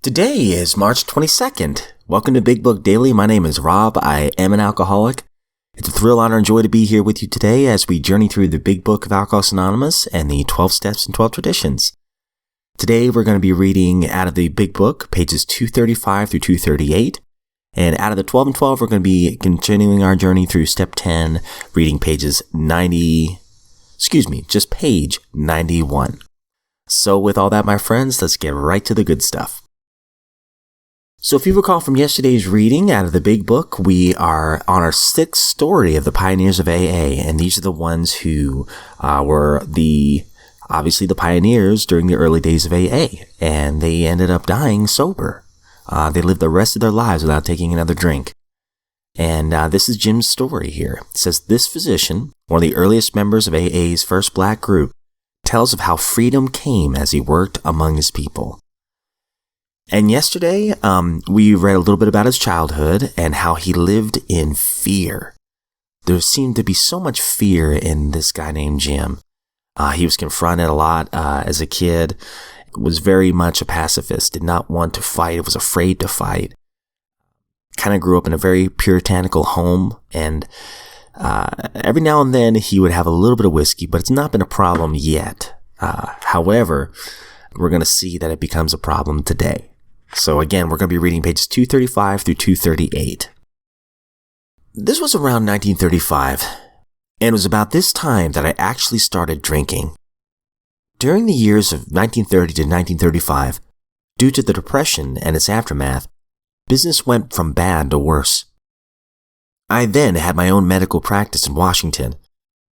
Today is March 22nd. Welcome to Big Book Daily. My name is Rob. I am an alcoholic. It's a thrill, honor, and joy to be here with you today as we journey through the Big Book of Alcoholics Anonymous and the 12 Steps and 12 Traditions. Today we're going to be reading out of the Big Book, pages 235 through 238. And out of the 12 and 12, we're going to be continuing our journey through Step 10, reading page 91. So with all that, my friends, let's get right to the good stuff. So if you recall from yesterday's reading out of the Big Book, we are on our sixth story of the pioneers of AA, and these are the ones who were obviously the pioneers during the early days of AA, and they ended up dying sober. They lived the rest of their lives without taking another drink. And this is Jim's story here. It says, this physician, one of the earliest members of AA's first black group, tells of how freedom came as he worked among his people. And yesterday, we read a little bit about his childhood and how he lived in fear. There seemed to be so much fear in this guy named Jim. He was confronted a lot as a kid, was very much a pacifist, did not want to fight, was afraid to fight. Kind of grew up in a very puritanical home, and every now and then he would have a little bit of whiskey, but it's not been a problem yet. However, we're going to see that it becomes a problem today. So again, we're going to be reading pages 235 through 238. This was around 1935, and it was about this time that I actually started drinking. During the years of 1930 to 1935, due to the Depression and its aftermath, business went from bad to worse. I then had my own medical practice in Washington,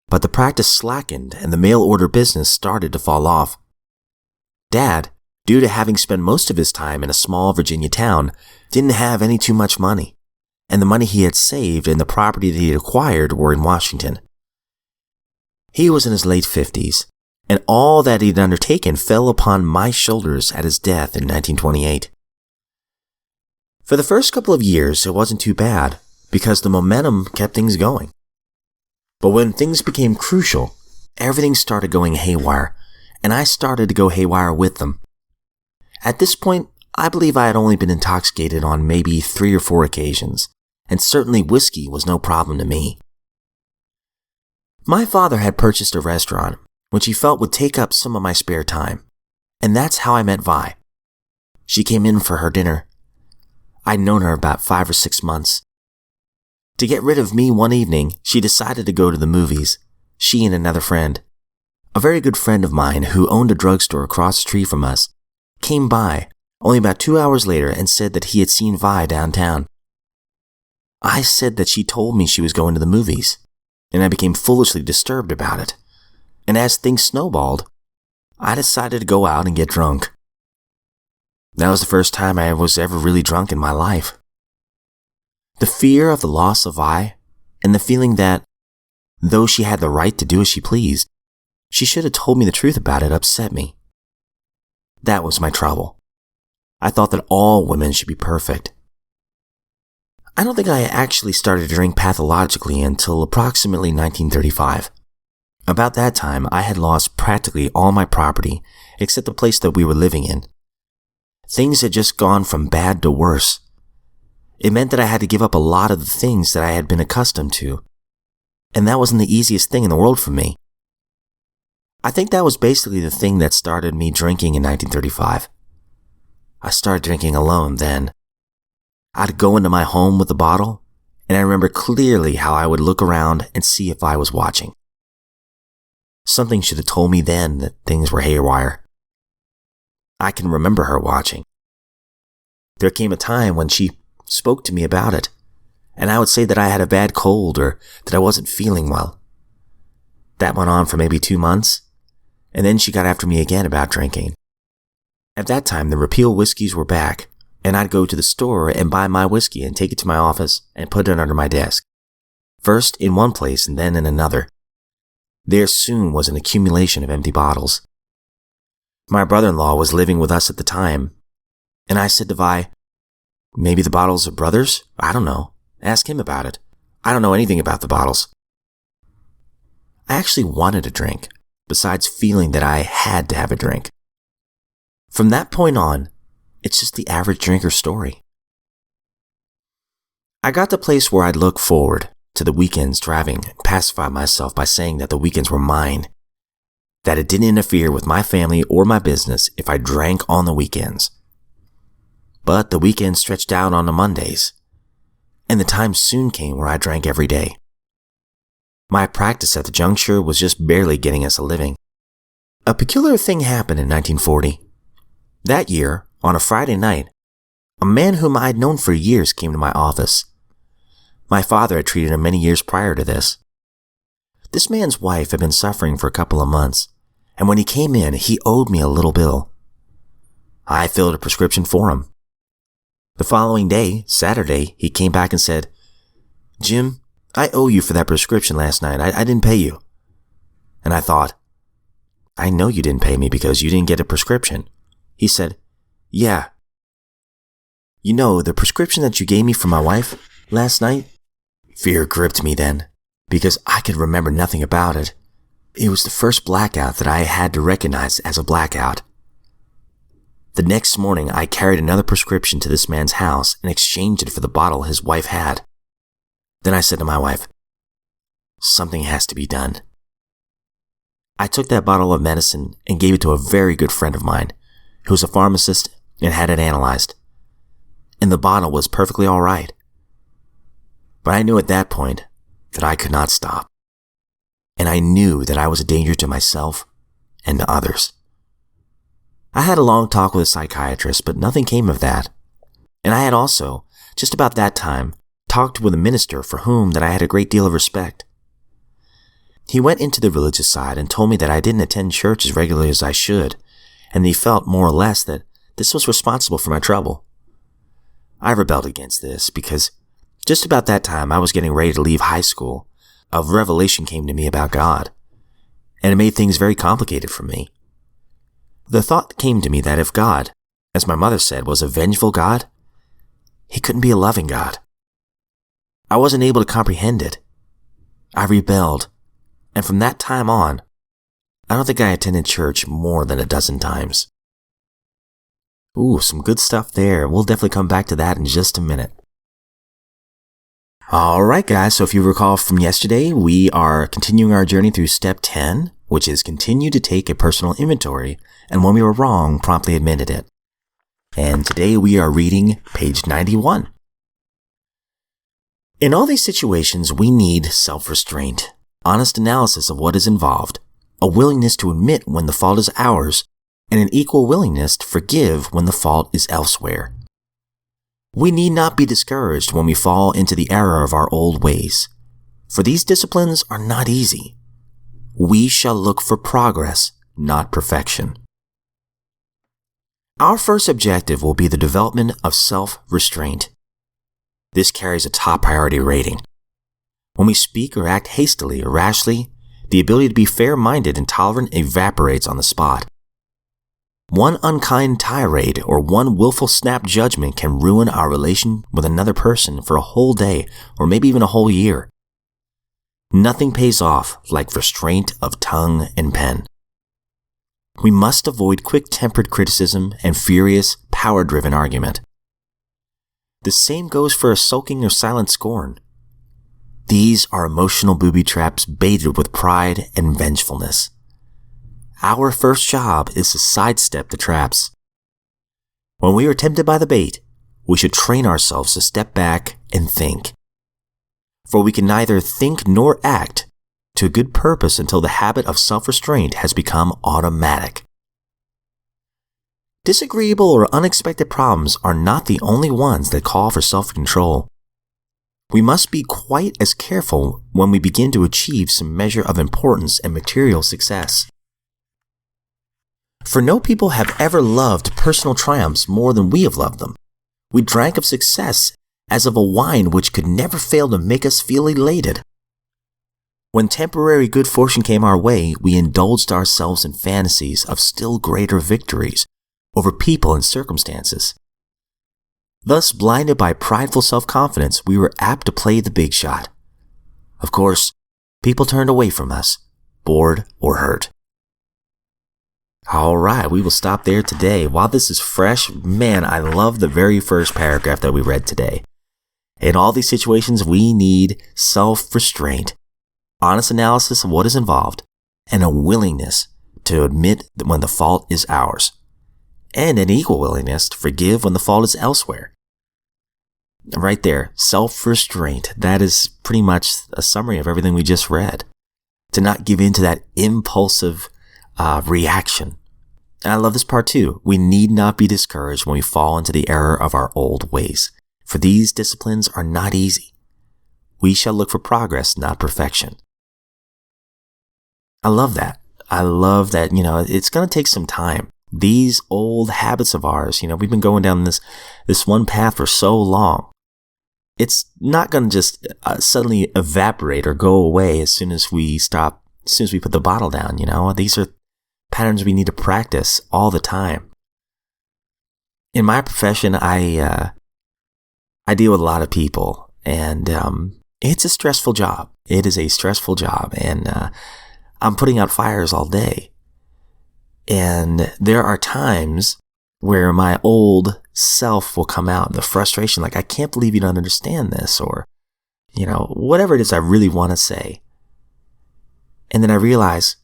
but the practice slackened and the mail order business started to fall off. Dad, due to having spent most of his time in a small Virginia town, didn't have any too much money, and the money he had saved and the property that he had acquired were in Washington. He was in his late 50s, and all that he'd undertaken fell upon my shoulders at his death in 1928. For the first couple of years, it wasn't too bad, because the momentum kept things going. But when things became crucial, everything started going haywire, and I started to go haywire with them. At this point, I believe I had only been intoxicated on maybe 3 or 4 occasions, and certainly whiskey was no problem to me. My father had purchased a restaurant, which he felt would take up some of my spare time, and that's how I met Vi. She came in for her dinner. I'd known her about 5 or 6 months. To get rid of me one evening, she decided to go to the movies, she and another friend. A very good friend of mine who owned a drugstore across the street from us came by only about 2 hours later and said that he had seen Vi downtown. I said that she told me she was going to the movies, and I became foolishly disturbed about it. And as things snowballed, I decided to go out and get drunk. That was the first time I was ever really drunk in my life. The fear of the loss of Vi, and the feeling that, though she had the right to do as she pleased, she should have told me the truth about it upset me. That was my trouble. I thought that all women should be perfect. I don't think I actually started to drink pathologically until approximately 1935. About that time, I had lost practically all my property except the place that we were living in. Things had just gone from bad to worse. It meant that I had to give up a lot of the things that I had been accustomed to, and that wasn't the easiest thing in the world for me. I think that was basically the thing that started me drinking in 1935. I started drinking alone then. I'd go into my home with a bottle, and I remember clearly how I would look around and see if I was watching. Something should have told me then that things were haywire. I can remember her watching. There came a time when she spoke to me about it, and I would say that I had a bad cold or that I wasn't feeling well. That went on for maybe 2 months, and then she got after me again about drinking. At that time, the Repeal whiskeys were back, and I'd go to the store and buy my whiskey and take it to my office and put it under my desk. First in one place and then in another. There soon was an accumulation of empty bottles. My brother-in-law was living with us at the time, and I said to Vi, maybe the bottles are brothers? I don't know. Ask him about it. I don't know anything about the bottles. I actually wanted a drink, besides feeling that I had to have a drink. From that point on, It's just the average drinker's story. I got to the place where I'd look forward to the weekends driving and pacify myself by saying that the weekends were mine, that it didn't interfere with my family or my business if I drank on the weekends. But the weekends stretched out on the Mondays, and the time soon came where I drank every day. My practice at the juncture was just barely getting us a living. A peculiar thing happened in 1940. That year, on a Friday night, a man whom I had known for years came to my office. My father had treated him many years prior to this. This man's wife had been suffering for a couple of months, and when he came in, he owed me a little bill. I filled a prescription for him. The following day, Saturday, he came back and said, "Jim, I owe you for that prescription last night. I didn't pay you." And I thought, I know you didn't pay me because you didn't get a prescription. He said, "Yeah. You know, the prescription that you gave me for my wife last night?" Fear gripped me then, because I could remember nothing about it. It was the first blackout that I had to recognize as a blackout. The next morning, I carried another prescription to this man's house and exchanged it for the bottle his wife had. Then I said to my wife, "Something has to be done." I took that bottle of medicine and gave it to a very good friend of mine, who was a pharmacist and had it analyzed. And the bottle was perfectly all right. But I knew at that point that I could not stop. And I knew that I was a danger to myself and to others. I had a long talk with a psychiatrist, but nothing came of that. And I had also, just about that time, talked with a minister for whom that I had a great deal of respect. He went into the religious side and told me that I didn't attend church as regularly as I should, and he felt more or less that this was responsible for my trouble. I rebelled against this because just about that time I was getting ready to leave high school. A revelation came to me about God, and it made things very complicated for me. The thought came to me that if God, as my mother said, was a vengeful God, he couldn't be a loving God. I wasn't able to comprehend it. I rebelled, and from that time on, I don't think I attended church more than a dozen times. Ooh, some good stuff there. We'll definitely come back to that in just a minute. Alright guys, so if you recall from yesterday, we are continuing our journey through step 10, which is continue to take a personal inventory, and when we were wrong, promptly admitted it. And today we are reading page 91. In all these situations, we need self-restraint, honest analysis of what is involved, a willingness to admit when the fault is ours, and an equal willingness to forgive when the fault is elsewhere. We need not be discouraged when we fall into the error of our old ways, for these disciplines are not easy. We shall look for progress, not perfection. Our first objective will be the development of self-restraint. This carries a top priority rating. When we speak or act hastily or rashly, the ability to be fair-minded and tolerant evaporates on the spot. One unkind tirade or one willful snap judgment can ruin our relation with another person for a whole day or maybe even a whole year. Nothing pays off like restraint of tongue and pen. We must avoid quick-tempered criticism and furious, power-driven argument. The same goes for a sulking or silent scorn. These are emotional booby traps baited with pride and vengefulness. Our first job is to sidestep the traps. When we are tempted by the bait, we should train ourselves to step back and think. For we can neither think nor act to good purpose until the habit of self-restraint has become automatic. Disagreeable or unexpected problems are not the only ones that call for self-control. We must be quite as careful when we begin to achieve some measure of importance and material success. For no people have ever loved personal triumphs more than we have loved them. We drank of success as of a wine which could never fail to make us feel elated. When temporary good fortune came our way, we indulged ourselves in fantasies of still greater victories over people and circumstances. Thus, blinded by prideful self-confidence, we were apt to play the big shot. Of course, people turned away from us, bored or hurt. All right, we will stop there today. While this is fresh, man, I love the very first paragraph that we read today. In all these situations, we need self-restraint, honest analysis of what is involved, and a willingness to admit that when the fault is ours, and an equal willingness to forgive when the fault is elsewhere. Right there, self-restraint. That is pretty much a summary of everything we just read. To not give in to that impulsive reaction. And I love this part too. We need not be discouraged when we fall into the error of our old ways, for these disciplines are not easy. We shall look for progress, not perfection. I love that. I love that, it's going to take some time. These old habits of ours, we've been going down this one path for so long. It's not going to just suddenly evaporate or go away as soon as we put the bottle down, These are patterns we need to practice all the time. In my profession, I deal with a lot of people, and it's a stressful job. It is a stressful job, and I'm putting out fires all day. And there are times where my old self will come out, the frustration, like, I can't believe you don't understand this, or, whatever it is I really want to say. And then I realize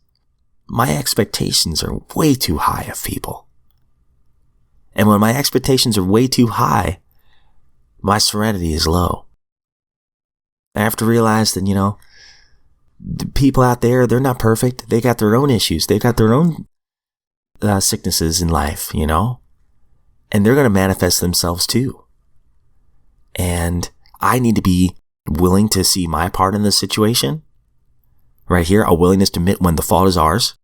my expectations are way too high of people. And when my expectations are way too high, my serenity is low. I have to realize that, the people out there, they're not perfect. They got their own issues. They got their own sicknesses in life, and they're going to manifest themselves too. And I need to be willing to see my part in this situation. Right here, a willingness to admit when the fault is ours,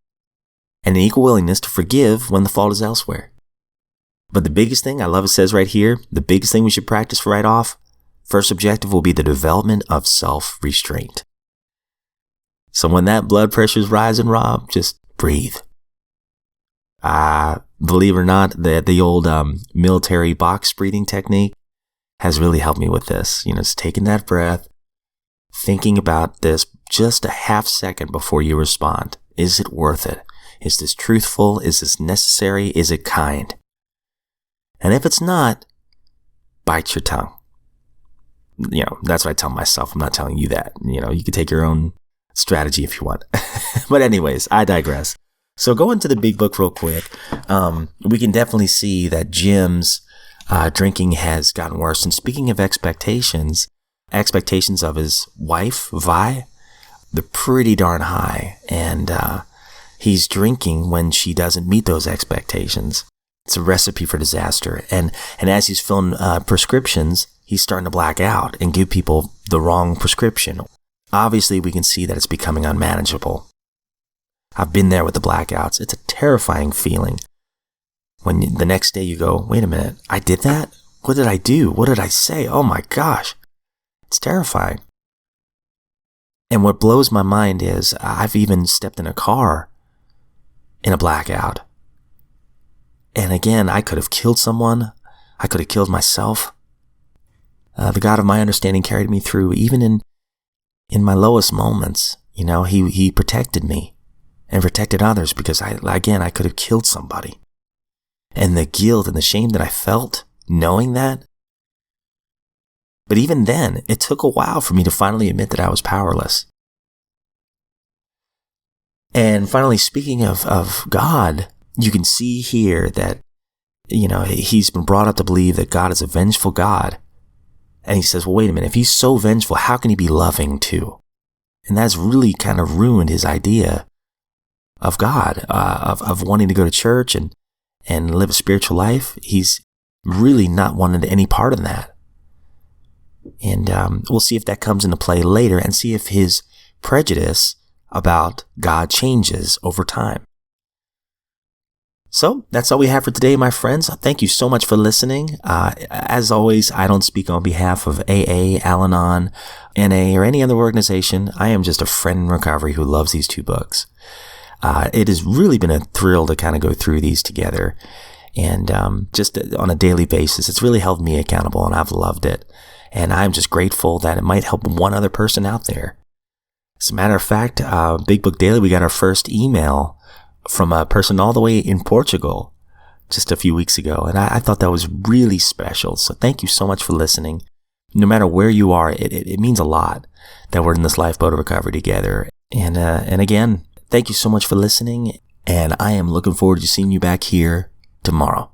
and an equal willingness to forgive when the fault is elsewhere. But the biggest thing, I love it says right here, the biggest thing we should practice right off, first objective will be the development of self-restraint. So when that blood pressure is rising, Rob, just breathe. Believe it or not, the old military box breathing technique has really helped me with this. Just taking that breath, thinking about this just a half second before you respond. Is it worth it? Is this truthful? Is this necessary? Is it kind? And if it's not, bite your tongue. That's what I tell myself. I'm not telling you that. You can take your own strategy if you want. But anyways, I digress. So go into the big book real quick. We can definitely see that Jim's drinking has gotten worse. And speaking of expectations of his wife, Vi, they're pretty darn high. And he's drinking when she doesn't meet those expectations. It's a recipe for disaster. And as he's filling prescriptions, he's starting to black out and give people the wrong prescription. Obviously, we can see that it's becoming unmanageable. I've been there with the blackouts. It's a terrifying feeling. When the next day you go, wait a minute, I did that? What did I do? What did I say? Oh my gosh. It's terrifying. And what blows my mind is I've even stepped in a car in a blackout. And again, I could have killed someone. I could have killed myself. The God of my understanding carried me through, even in my lowest moments. He protected me and protected others, because I could have killed somebody. And the guilt and the shame that I felt knowing that. But even then, it took a while for me to finally admit that I was powerless. And finally, speaking of God, you can see here that, he's been brought up to believe that God is a vengeful God. And he says, well, wait a minute, if he's so vengeful, how can he be loving too? And that's really kind of ruined his idea of God, of wanting to go to church and live a spiritual life. He's really not wanted any part of that. And we'll see if that comes into play later, and see if his prejudice about God changes over time. So that's all we have for today, my friends. Thank you so much for listening. As always, I don't speak on behalf of AA, Al-Anon, NA, or any other organization. I am just a friend in recovery who loves these two books. It has really been a thrill to kind of go through these together. And just on a daily basis, it's really held me accountable, and I've loved it. And I'm just grateful that it might help one other person out there. As a matter of fact, Big Book Daily, we got our first email from a person all the way in Portugal just a few weeks ago. And I thought that was really special. So thank you so much for listening. No matter where you are, it means a lot that we're in this lifeboat of recovery together. And again, thank you so much for listening. And I am looking forward to seeing you back here tomorrow.